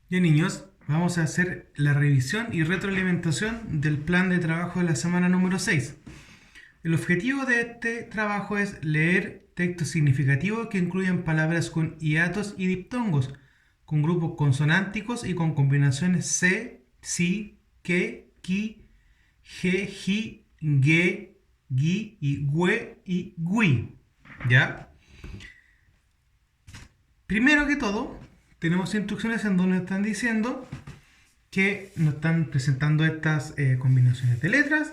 Ya niños, vamos a hacer la revisión y retroalimentación del plan de trabajo de la semana número 6. El objetivo de este trabajo es leer textos significativos que incluyan palabras con hiatos y diptongos, con grupos consonánticos y con combinaciones se, si, que, ki, je, ji, ge, gi y gue y gui. ¿Ya? Primero que todo, tenemos instrucciones en donde están diciendo que nos están presentando estas combinaciones de letras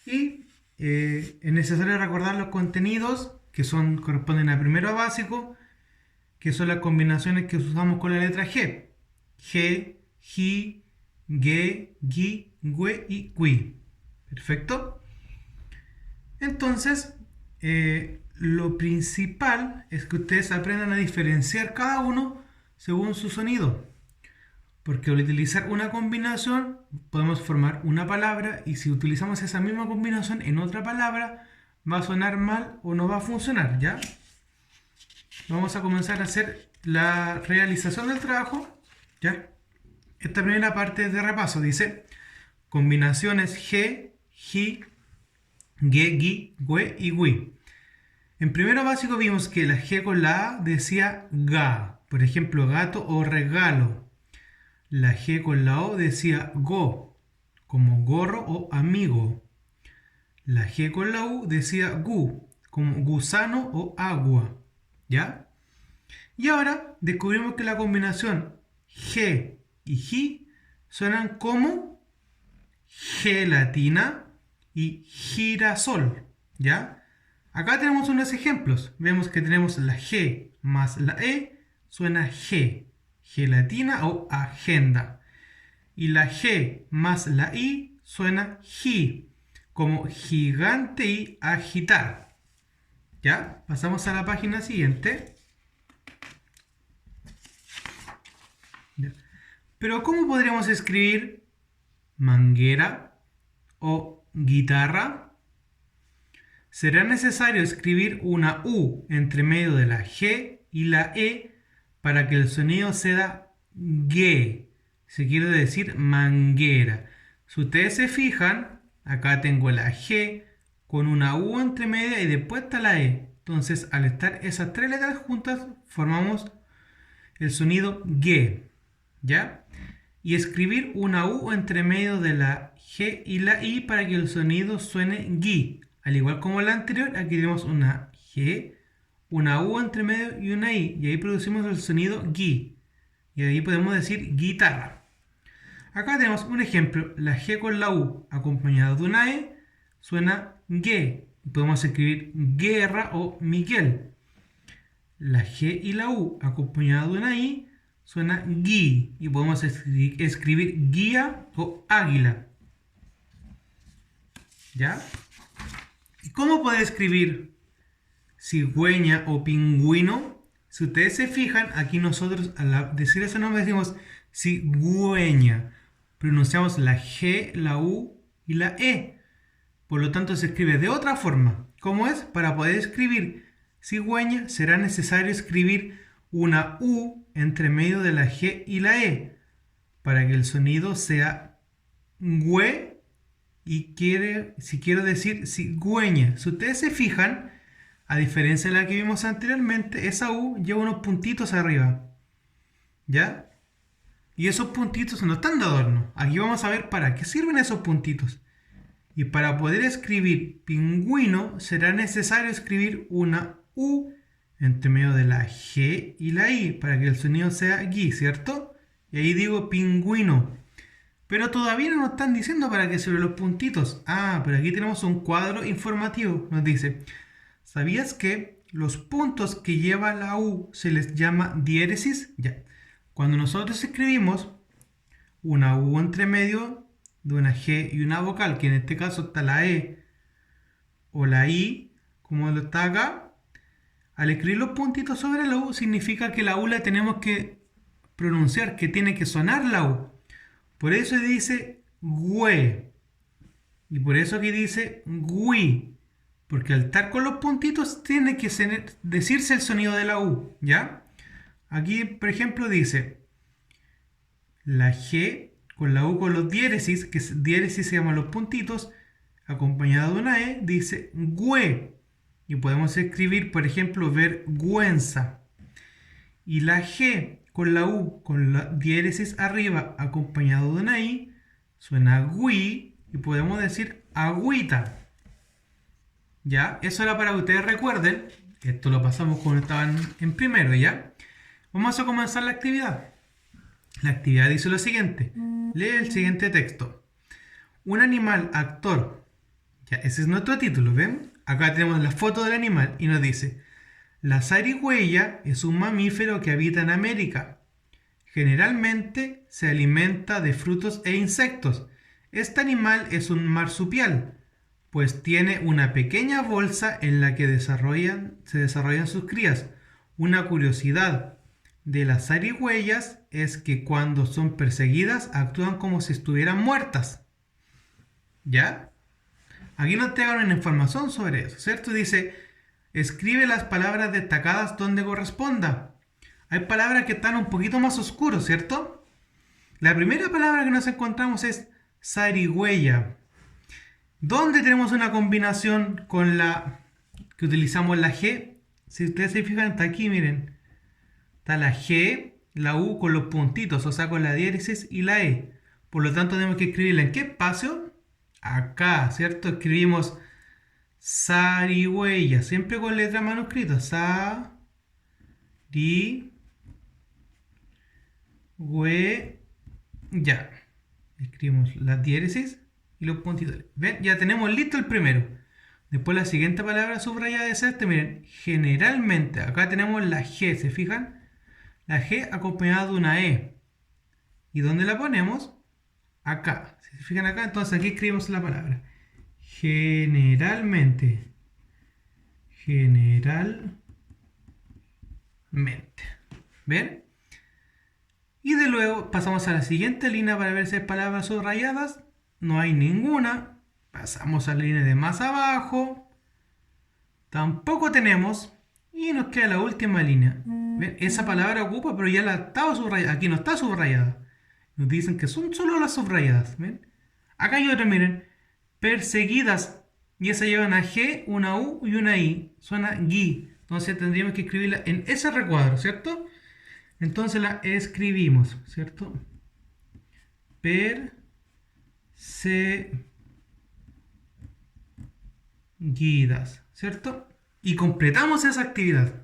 y es necesario recordar los contenidos que corresponden a primero básico, que son las combinaciones que usamos con la letra G. G, ji, ge, gi, gue y gui. Perfecto. Entonces, lo principal es que ustedes aprendan a diferenciar cada uno según su sonido. Porque al utilizar una combinación podemos formar una palabra y si utilizamos esa misma combinación en otra palabra va a sonar mal o no va a funcionar, ¿ya? Vamos a comenzar a hacer la realización del trabajo, ¿ya? Esta primera parte de repaso dice combinaciones G, Ji, Ge, Gi, Gue y Gui. En primero básico vimos que la G con la A decía ga, por ejemplo gato o regalo. La G con la O decía go, como gorro o amigo. La G con la U decía gu, como gusano o agua. ¿Ya? Y ahora descubrimos que la combinación G y Ji suenan como gelatina y girasol. ¿Ya? Acá tenemos unos ejemplos. Vemos que tenemos la G más la E, suena G, gelatina o agenda. Y la G más la I suena Gi, como gigante y agitar. ¿Ya? Pasamos a la página siguiente. ¿Ya? Pero ¿cómo podríamos escribir manguera o guitarra? Será necesario escribir una U entre medio de la G y la E para que el sonido sea G. Se quiere decir manguera. Si ustedes se fijan, acá tengo la G con una U entre media y después está la E. Entonces, al estar esas tres letras juntas, formamos el sonido G. ¿Ya? Y escribir una U entre medio de la G y la I para que el sonido suene GUI. Al igual como la anterior, aquí tenemos una G, una U entre medio y una I. Y ahí producimos el sonido GUI. Y ahí podemos decir guitarra. Acá tenemos un ejemplo. La G con la U acompañada de una E suena G. Podemos escribir guerra o Miguel. La G y la U acompañada de una I suena gui y podemos escribir guía o águila. ¿Ya? ¿Y cómo puede escribir cigüeña o pingüino? Si ustedes se fijan, aquí nosotros al decir ese nombre decimos cigüeña. Pronunciamos la G, la U y la E. Por lo tanto se escribe de otra forma. ¿Cómo es? Para poder escribir cigüeña será necesario escribir una U entre medio de la G y la E para que el sonido sea güe y si quiero decir cigüeña. Si ustedes se fijan, a diferencia de la que vimos anteriormente, esa U lleva unos puntitos arriba. ¿Ya? Y esos puntitos no están de adorno. Aquí vamos a ver para qué sirven esos puntitos. Y para poder escribir pingüino será necesario escribir una U entre medio de la G y la I para que el sonido sea gui, ¿cierto? Y ahí digo pingüino. Pero todavía no nos están diciendo para qué sirven los puntitos. Ah, pero aquí tenemos un cuadro informativo. Nos dice, ¿sabías que los puntos que lleva la U se les llama diéresis? Ya. Cuando nosotros escribimos una U entre medio de una G y una vocal, que en este caso está la E o la I, como lo está acá, al escribir los puntitos sobre la U significa que la U la tenemos que pronunciar, que tiene que sonar la U. Por eso dice güe. Y por eso aquí dice gui. Porque al estar con los puntitos tiene que decirse el sonido de la U. ¿Ya? Aquí, por ejemplo, dice la G con la U con los diéresis, que diéresis se llaman los puntitos, acompañado de una E, dice güe. Y podemos escribir, por ejemplo, vergüenza. Y la G con la U con la diéresis arriba, acompañado de una I, suena gui. Y podemos decir agüita. ¿Ya? Eso era para que ustedes recuerden. Esto lo pasamos cuando estaban en primero, ¿ya? Vamos a comenzar la actividad. La actividad dice lo siguiente. Lee el siguiente texto. Un animal actor. Ya, ese es nuestro título, ¿ven? Acá tenemos la foto del animal y nos dice: la zarigüeya es un mamífero que habita en América. Generalmente se alimenta de frutos e insectos. Este animal es un marsupial, pues tiene una pequeña bolsa en la que se desarrollan sus crías. Una curiosidad de las zarigüeyas es que cuando son perseguidas actúan como si estuvieran muertas. ¿Ya? Aquí nos entregan una información sobre eso, ¿cierto? Dice, escribe las palabras destacadas donde corresponda. Hay palabras que están un poquito más oscuras, ¿cierto? La primera palabra que nos encontramos es zarigüeya. ¿Dónde tenemos una combinación con la que utilizamos la G? Si ustedes se fijan, está aquí, miren. Está la G, la U con los puntitos, o sea, con la diéresis y la E. Por lo tanto, tenemos que escribirla ¿en qué espacio? Acá, ¿cierto? Escribimos zarigüeya, siempre con letra manuscrita. Ya. Escribimos la diéresis y los puntitos. ¿Ven? Ya tenemos listo el primero. Después la siguiente palabra subrayada es este. Miren, generalmente. Acá tenemos la G, ¿se fijan? La G acompañada de una E. ¿Y dónde la ponemos? Acá. Si se fijan acá, entonces aquí escribimos la palabra. Generalmente. Generalmente. ¿Ven? Y de luego pasamos a la siguiente línea para ver si hay palabras subrayadas. No hay ninguna. Pasamos a la línea de más abajo. Tampoco tenemos. Y nos queda la última línea. ¿Ven? Esa palabra ocupa, pero ya la estaba subrayada. Aquí no está subrayada. Nos dicen que son solo las subrayadas. ¿Ven? Acá hay otra, miren. Perseguidas. Y esa lleva una G, una U y una I. Suena gui. Entonces tendríamos que escribirla en ese recuadro, ¿cierto? Entonces la escribimos, ¿cierto? Perseguidas, ¿cierto? Y completamos esa actividad.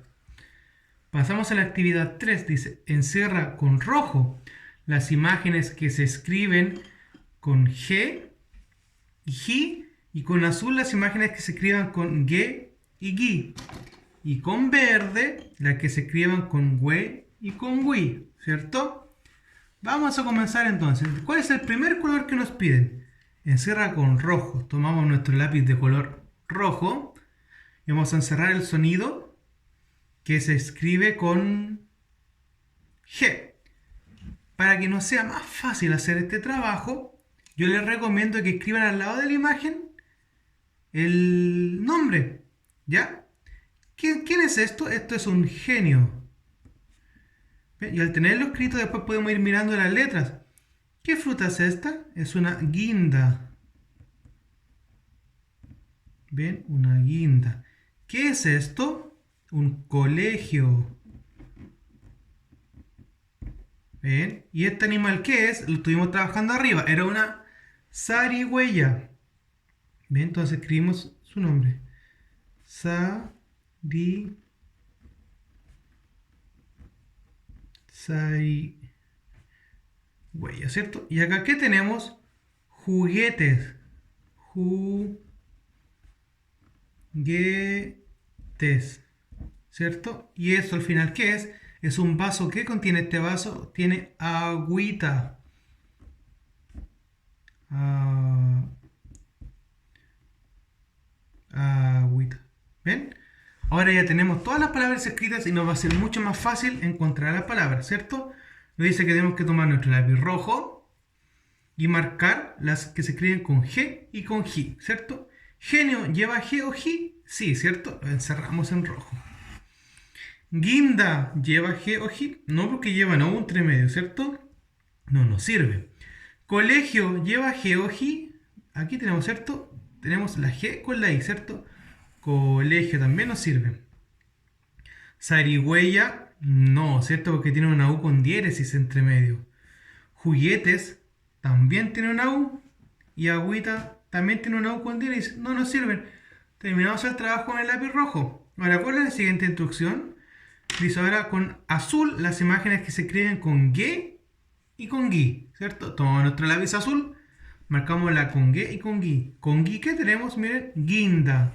Pasamos a la actividad 3, dice, encierra con rojo las imágenes que se escriben con G y G, y con azul las imágenes que se escriban con G y Gui, y con verde las que se escriban con Güe y con Gui, ¿cierto? Vamos a comenzar entonces. ¿Cuál es el primer color que nos piden? Encierra con rojo. Tomamos nuestro lápiz de color rojo y vamos a encerrar el sonido que se escribe con G. Para que nos sea más fácil hacer este trabajo, yo les recomiendo que escriban al lado de la imagen el nombre, ¿ya? ¿Quién es esto? Esto es un genio. Y al tenerlo escrito después podemos ir mirando las letras. ¿Qué fruta es esta? Es una guinda. ¿Ven? Una guinda. ¿Qué es esto? Un colegio. ¿Ven? ¿Y este animal qué es? Lo estuvimos trabajando arriba. Era una zarigüeya. ¿Ven? Entonces escribimos su nombre. Zarigüeya, ¿cierto? Y acá, ¿qué tenemos? Juguetes. Juguetes. ¿Cierto? Y eso al final, ¿qué es? Es un vaso. ¿Qué contiene este vaso? Tiene agüita. Agüita. ¿Ven? Ahora ya tenemos todas las palabras escritas y nos va a ser mucho más fácil encontrar las palabras, ¿cierto? Nos dice que tenemos que tomar nuestro lápiz rojo y marcar las que se escriben con G y con J, ¿cierto? Genio, ¿lleva G o J? Sí, ¿cierto? Lo encerramos en rojo. Guinda, ¿lleva G o J? No, porque lleva no un entre medio, ¿cierto? no nos sirve. Colegio lleva G o G. Aquí tenemos, ¿cierto? Tenemos la G con la I, ¿cierto? Colegio también nos sirve. Zarigüeya, no, ¿cierto? Porque tiene una U con diéresis entre medio. Juguetes también tiene una U. Y agüita también tiene una U con diéresis. No nos sirven. Terminamos el trabajo con el lápiz rojo. Ahora, ¿cuál es la siguiente instrucción? Dice ahora con azul las imágenes que se escriben con G y con Gui, ¿cierto? Tomamos nuestro lápiz azul, marcamos la con G y con Gui. Con Gui, ¿qué tenemos? Miren, guinda.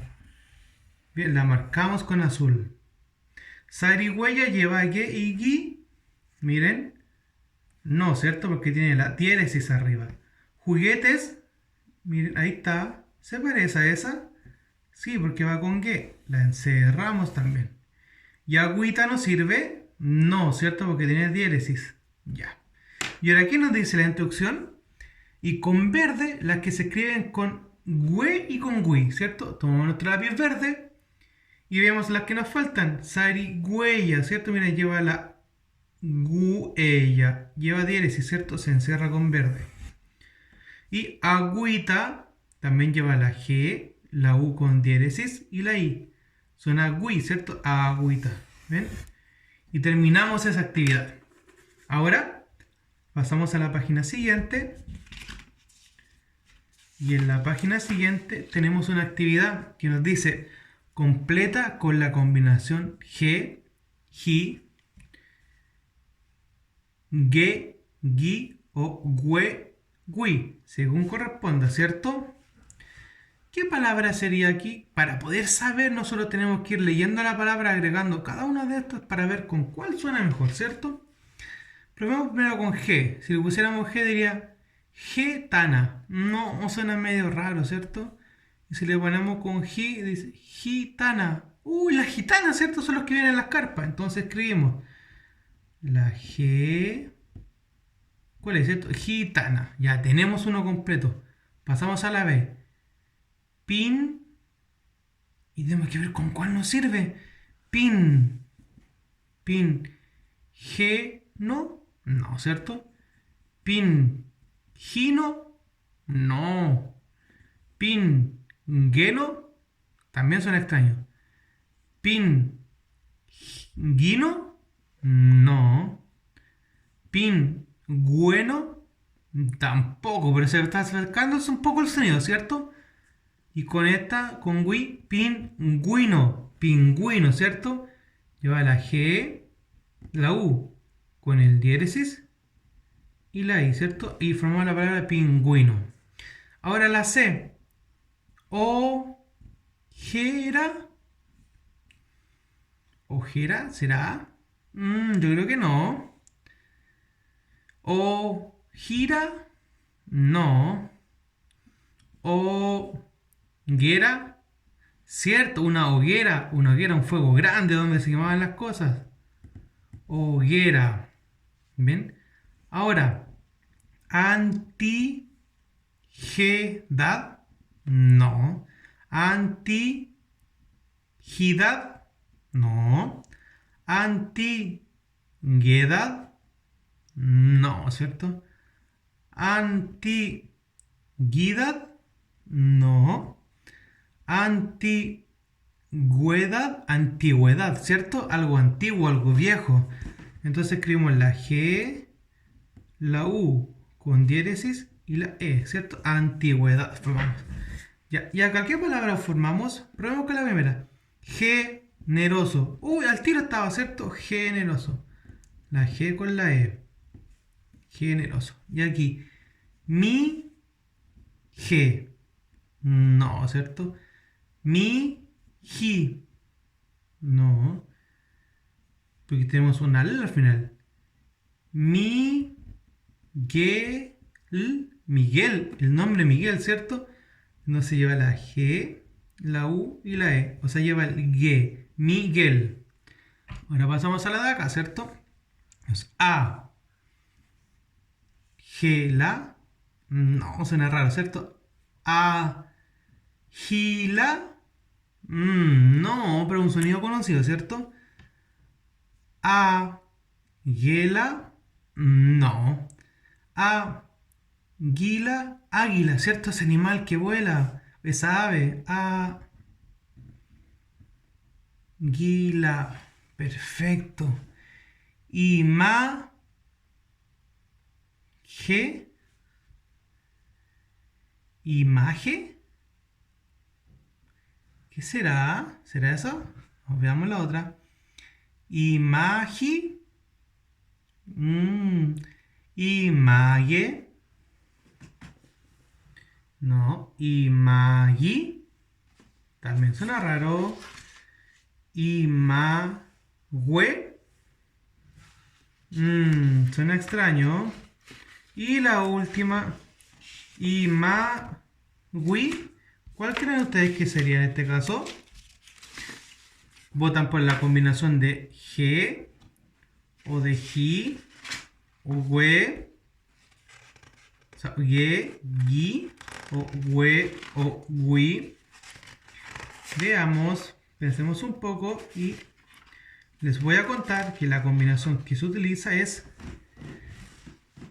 Bien, la marcamos con azul. Zarigüeya lleva G y Gui. Miren, no, ¿cierto? Porque tiene la diéresis arriba. Juguetes, miren, ahí está. ¿Se parece a esa? Sí, porque va con G. La encerramos también. ¿Y agüita nos sirve? No, ¿cierto? Porque tiene diéresis. Ya. Y ahora aquí nos dice la instrucción. Y con verde, las que se escriben con güe y con gui, ¿cierto? Tomamos nuestro lápiz verde y vemos las que nos faltan. Zarigüeya, ¿cierto? Mira, lleva la guella. Lleva diéresis, ¿cierto? Se encierra con verde. Y agüita también lleva la G, la U con diéresis y la I. Suena gui, ¿cierto? Agüita. ¿Ven? Y terminamos esa actividad. Ahora pasamos a la página siguiente. Y en la página siguiente tenemos una actividad que nos dice completa con la combinación G, Gi, Ge, Gi o Gue, Gui, según corresponda, ¿cierto? ¿Qué palabra sería aquí? Para poder saber, nosotros tenemos que ir leyendo la palabra, agregando cada una de estas para ver con cuál suena mejor, ¿cierto? Probemos primero con G. Si le pusiéramos G, diría gitana. No suena medio raro, ¿cierto? Y si le ponemos con G, dice gitana. Uy, las gitanas, ¿cierto? Son los que vienen en las carpas. Entonces escribimos la G. ¿Cuál es, cierto? Gitana. Ya tenemos uno completo. Pasamos a la B. Pin. Y tenemos que ver con cuál nos sirve. Pin. Pin. G. No, ¿cierto? Pin. Gino. No. Pin. Geno. También suena extraño. Pin. Gino. No. Pin. Bueno. Tampoco, pero se está acercando un poco el sonido, ¿cierto? Y con esta, con Wii, pingüino, pingüino, ¿cierto? Lleva la G, la U, con el diéresis y la I, ¿cierto? Y formamos la palabra pingüino. Ahora la C, ojera, ojera, ¿será? Yo creo que no. Ojira, no. Hoguera, cierto, una hoguera, un fuego grande donde se quemaban las cosas. Hoguera. ¿Ven? Ahora, antiguedad, no. Antigüedad, no. Antiguedad, no, ¿cierto? Antiguidad, no. Antigüedad, ¿cierto? Algo antiguo, algo viejo. Entonces escribimos la G, la U con diéresis y la E, ¿cierto? Antigüedad. Formamos. Ya, ¿y acá qué palabra formamos? Probemos con la primera. Generoso. Uy, al tiro estaba, ¿cierto? Generoso. La G con la E. Generoso. Y aquí, mi G. No, ¿cierto? Mi, ji. No. Porque tenemos una L al final. Mi, ge, Miguel. El nombre Miguel, ¿cierto? No se lleva la G, la U y la E. O sea, lleva el G. Miguel. Ahora pasamos a la de acá, ¿cierto? Es A. Gela. No, suena raro, ¿cierto? A. Gila. No, pero un sonido conocido, ¿cierto? A. Gela. No. Águila, águila, ¿cierto? Ese animal que vuela, esa ave. Águila, perfecto. Imagen, imagen, ¿qué será? ¿Será eso? Veamos la otra. Imagen, imagen, no, imagi, también suena raro. Imagüe, suena extraño. Y la última, imagui. ¿Cuál creen ustedes que sería en este caso? Votan por la combinación de G o de Ji o We, o sea, Ye, Gi o We o Wi. Veamos, pensemos un poco y les voy a contar que la combinación que se utiliza es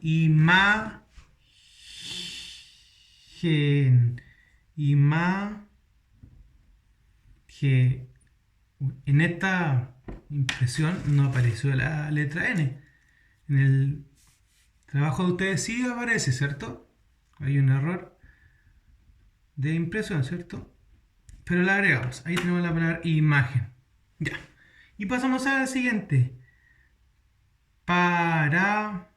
imagen. Imagen. En esta impresión no apareció la letra N. En el trabajo de ustedes sí aparece, ¿cierto? Hay un error de impresión, ¿cierto? Pero la agregamos. Ahí tenemos la palabra imagen. Ya. Y pasamos a la siguiente. Para.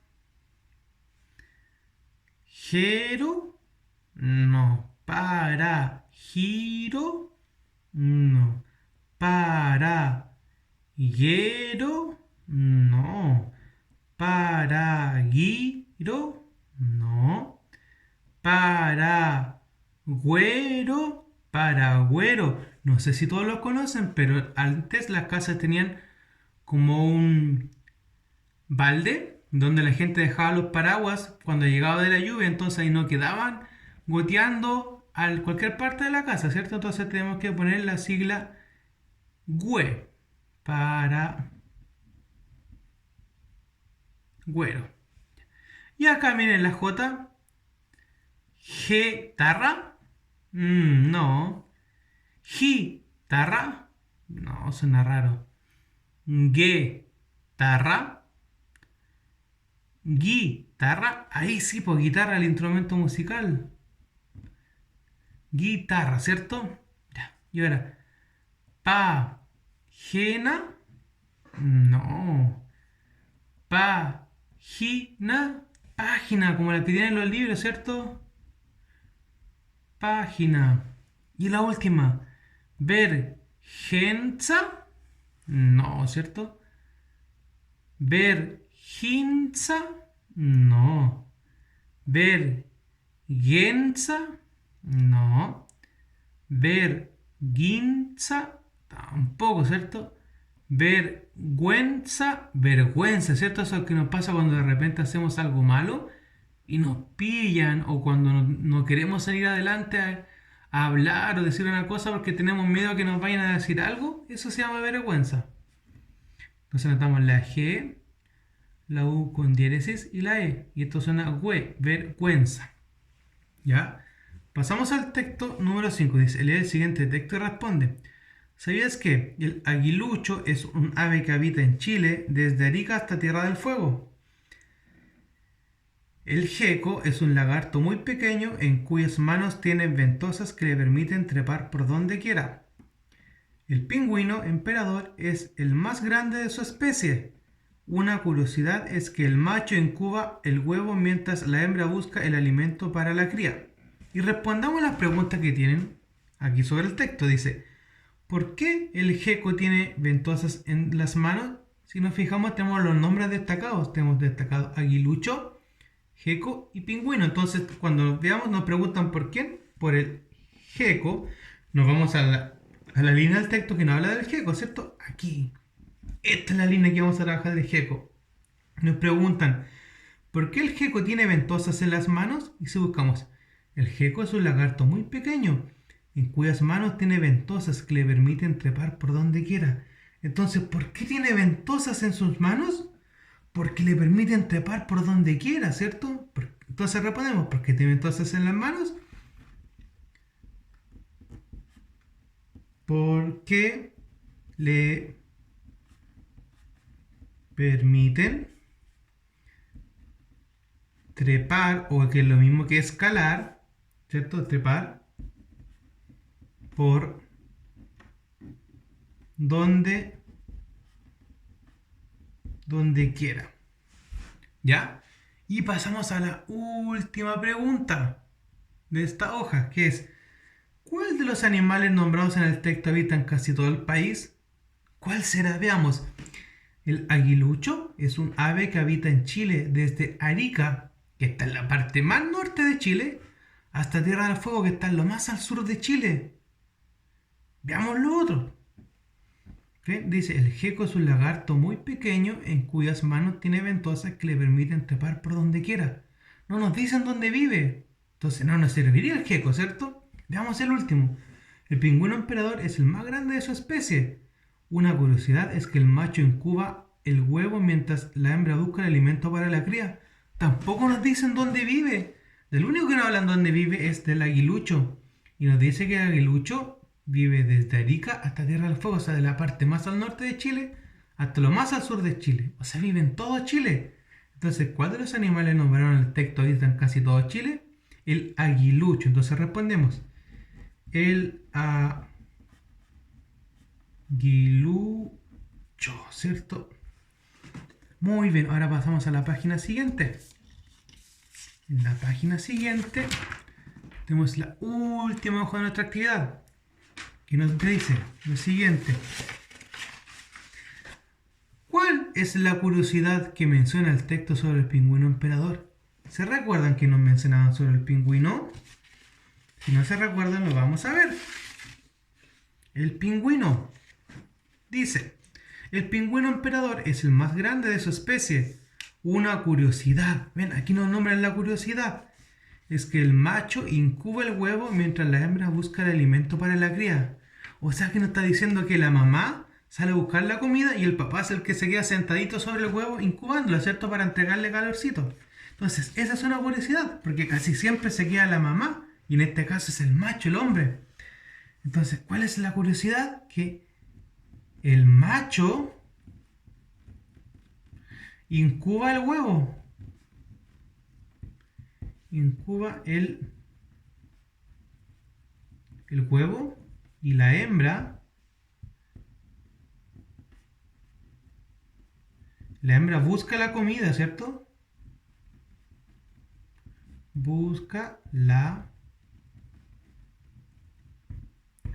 Giro. No. Para. Giro. No. Para. Guero. No. Para. Guiro. No. Para. Güero. Paragüero. No sé si todos lo conocen, pero antes las casas tenían como un balde donde la gente dejaba los paraguas cuando llegaba de la lluvia, entonces ahí no quedaban goteando a cualquier parte de la casa, ¿cierto? Entonces tenemos que poner la sigla GUE para güero. Y acá miren la J. G-tarra. No. Guitarra. No, suena raro. Guitarra. Guitarra. Ahí sí, pues guitarra, el instrumento musical. Guitarra, ¿cierto? Ya. Y ahora. Página. No. Página. Página, como la que tienen los libros, ¿cierto? Página. Y la última. Vergüenza. No, ¿cierto? Vergüenza. No. Vergüenza. No. Vergüenza. Tampoco, ¿cierto? Vergüenza. Vergüenza, ¿cierto? Eso es lo que nos pasa cuando de repente hacemos algo malo y nos pillan, o cuando no queremos salir adelante a hablar o decir una cosa porque tenemos miedo a que nos vayan a decir algo. Eso se llama vergüenza. Entonces notamos la G, la U con diéresis y la E. Y esto suena güe, vergüenza. ¿Ya? Pasamos al texto número 5. Dice, lee el siguiente texto y responde. ¿Sabías que el aguilucho es un ave que habita en Chile desde Arica hasta Tierra del Fuego? El geco es un lagarto muy pequeño en cuyas manos tiene ventosas que le permiten trepar por donde quiera. El pingüino emperador es el más grande de su especie. Una curiosidad es que el macho incuba el huevo mientras la hembra busca el alimento para la cría. Y respondamos las preguntas que tienen aquí sobre el texto. Dice, ¿por qué el geco tiene ventosas en las manos? Si nos fijamos tenemos los nombres destacados. Tenemos destacado aguilucho, geco y pingüino. Entonces cuando veamos nos preguntan por quién. Por el geco. Nos vamos a la línea del texto que nos habla del geco, ¿cierto? Aquí. Esta es la línea que vamos a trabajar del geco. Nos preguntan, ¿por qué el geco tiene ventosas en las manos? Y si buscamos, el geco es un lagarto muy pequeño, en cuyas manos tiene ventosas que le permiten trepar por donde quiera. Entonces, ¿por qué tiene ventosas en sus manos? Porque le permiten trepar por donde quiera, ¿cierto? Entonces respondemos, ¿por qué tiene entonces en las manos? Porque le permiten trepar, o que es lo mismo que escalar, ¿cierto? Trepar por donde quiera. ¿Ya? Y pasamos a la última pregunta de esta hoja, que es: ¿cuál de los animales nombrados en el texto habita en casi todo el país? ¿Cuál será? Veamos. El aguilucho es un ave que habita en Chile desde Arica, que está en la parte más norte de Chile, hasta Tierra del Fuego, que está en lo más al sur de Chile. Veamos lo otro. ¿Sí? Dice, el gecko es un lagarto muy pequeño en cuyas manos tiene ventosas que le permiten trepar por donde quiera. No nos dicen dónde vive. Entonces no nos serviría el gecko, ¿cierto? Veamos el último. El pingüino emperador es el más grande de su especie. Una curiosidad es que el macho incuba el huevo mientras la hembra busca el alimento para la cría. Tampoco nos dicen dónde vive. Del único que nos hablan dónde vive es del aguilucho. Y nos dice que el aguilucho vive desde Arica hasta Tierra del Fuego, o sea, de la parte más al norte de Chile hasta lo más al sur de Chile. O sea, vive en todo Chile. Entonces, ¿cuál de los animales nombraron en el texto habita en casi todo Chile? El aguilucho. Entonces respondemos. El aguilucho, ¿cierto? Muy bien, ahora pasamos a la página siguiente. En la página siguiente tenemos la última hoja de nuestra actividad, que nos dice lo siguiente. ¿Cuál es la curiosidad que menciona el texto sobre el pingüino emperador? ¿Se recuerdan que nos mencionaban sobre el pingüino? Si no se recuerdan, lo vamos a ver. El pingüino dice: el pingüino emperador es el más grande de su especie. Una curiosidad, ven, aquí nos nombran la curiosidad, es que el macho incuba el huevo mientras la hembra busca el alimento para la cría. O sea que nos está diciendo que la mamá sale a buscar la comida y el papá es el que se queda sentadito sobre el huevo incubándolo, ¿cierto? Para entregarle calorcito. Entonces, esa es una curiosidad, porque casi siempre se queda la mamá y en este caso es el macho, el hombre. Entonces, ¿cuál es la curiosidad? Que el macho incuba el huevo. Incuba el huevo y la hembra busca la comida, ¿cierto? Busca la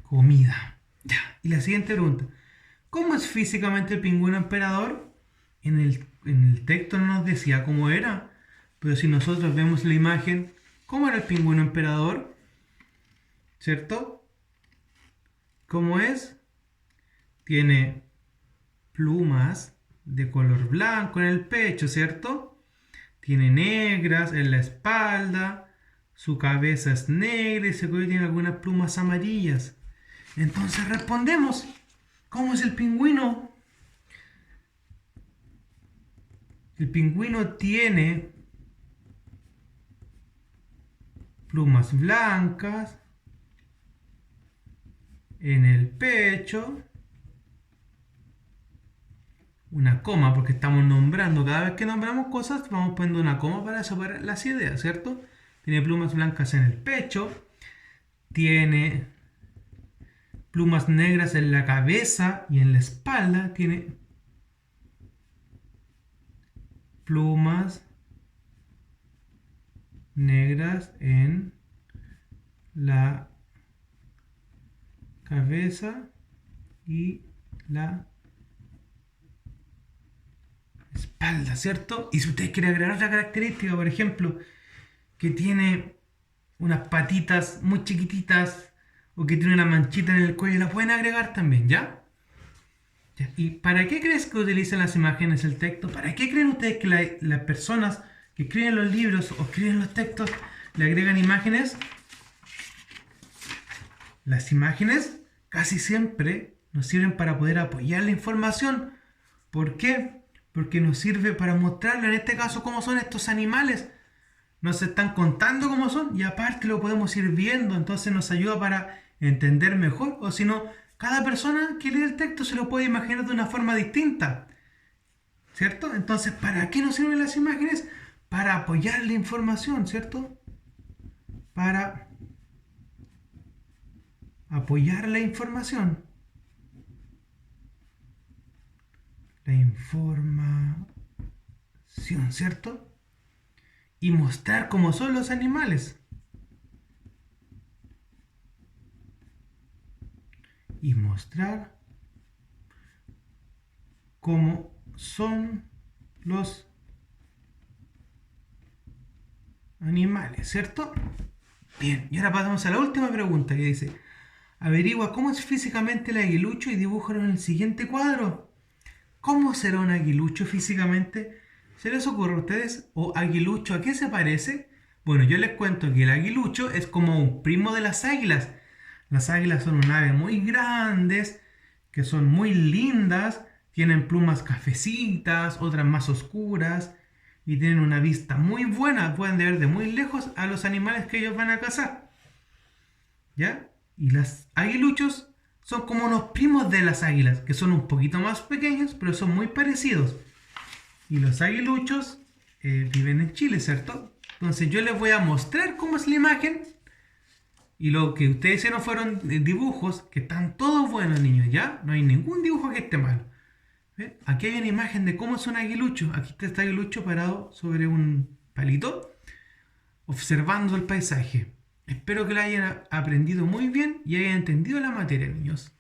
comida. Ya. Y la siguiente pregunta: ¿cómo es físicamente el pingüino emperador? En el texto no nos decía cómo era, pero si nosotros vemos la imagen, ¿cómo era el pingüino emperador? ¿Cierto? ¿Cómo es? Tiene plumas de color blanco en el pecho, ¿cierto? Tiene negras en la espalda, su cabeza es negra y se tiene algunas plumas amarillas. Entonces respondemos, ¿cómo es el pingüino? El pingüino tiene plumas blancas en el pecho, una coma, porque estamos nombrando, cada vez que nombramos cosas vamos poniendo una coma para separar las ideas, ¿cierto? Tiene plumas blancas en el pecho, tiene plumas negras en la cabeza y en la espalda, tiene plumas negras en la cabeza y la espalda, ¿cierto? Y si ustedes quieren agregar otra característica, por ejemplo, que tiene unas patitas muy chiquititas o que tiene una manchita en el cuello, la pueden agregar también, ¿ya? ¿Y para qué crees que utilizan las imágenes el texto? ¿Para qué creen ustedes que las personas que escriben los libros o escriben los textos le agregan imágenes? Las imágenes casi siempre nos sirven para poder apoyar la información. ¿Por qué? porque nos sirve para mostrarle en este caso cómo son estos animales. Nos están contando cómo son y aparte lo podemos ir viendo, entonces nos ayuda para entender mejor. O si no, cada persona que lee el texto se lo puede imaginar de una forma distinta, ¿cierto? Entonces, ¿para qué nos sirven las imágenes? Para apoyar la información, ¿cierto? Para apoyar la información. La información, ¿cierto? Y mostrar cómo son los animales. Y mostrar cómo son los animales, ¿cierto? Bien, y ahora pasamos a la última pregunta que dice: averigua cómo es físicamente el aguilucho y dibújalo en el siguiente cuadro. ¿Cómo será un aguilucho físicamente? ¿Se les ocurre a ustedes? ¿O aguilucho a qué se parece? Bueno, yo les cuento que el aguilucho es como un primo de las águilas. Las águilas son un ave muy grandes, que son muy lindas, tienen plumas cafecitas, otras más oscuras, y tienen una vista muy buena, pueden ver de muy lejos a los animales que ellos van a cazar. ¿Ya? Y los aguiluchos son como unos primos de las águilas, que son un poquito más pequeños, pero son muy parecidos. Y los aguiluchos viven en Chile, ¿cierto? Entonces yo les voy a mostrar cómo es la imagen. Y lo que ustedes hicieron fueron dibujos que están todos buenos, niños, ¿ya? No hay ningún dibujo que esté mal. ¿Ven? Aquí hay una imagen de cómo es un aguilucho. Aquí está este aguilucho parado sobre un palito, observando el paisaje. Espero que lo hayan aprendido muy bien y hayan entendido la materia, niños.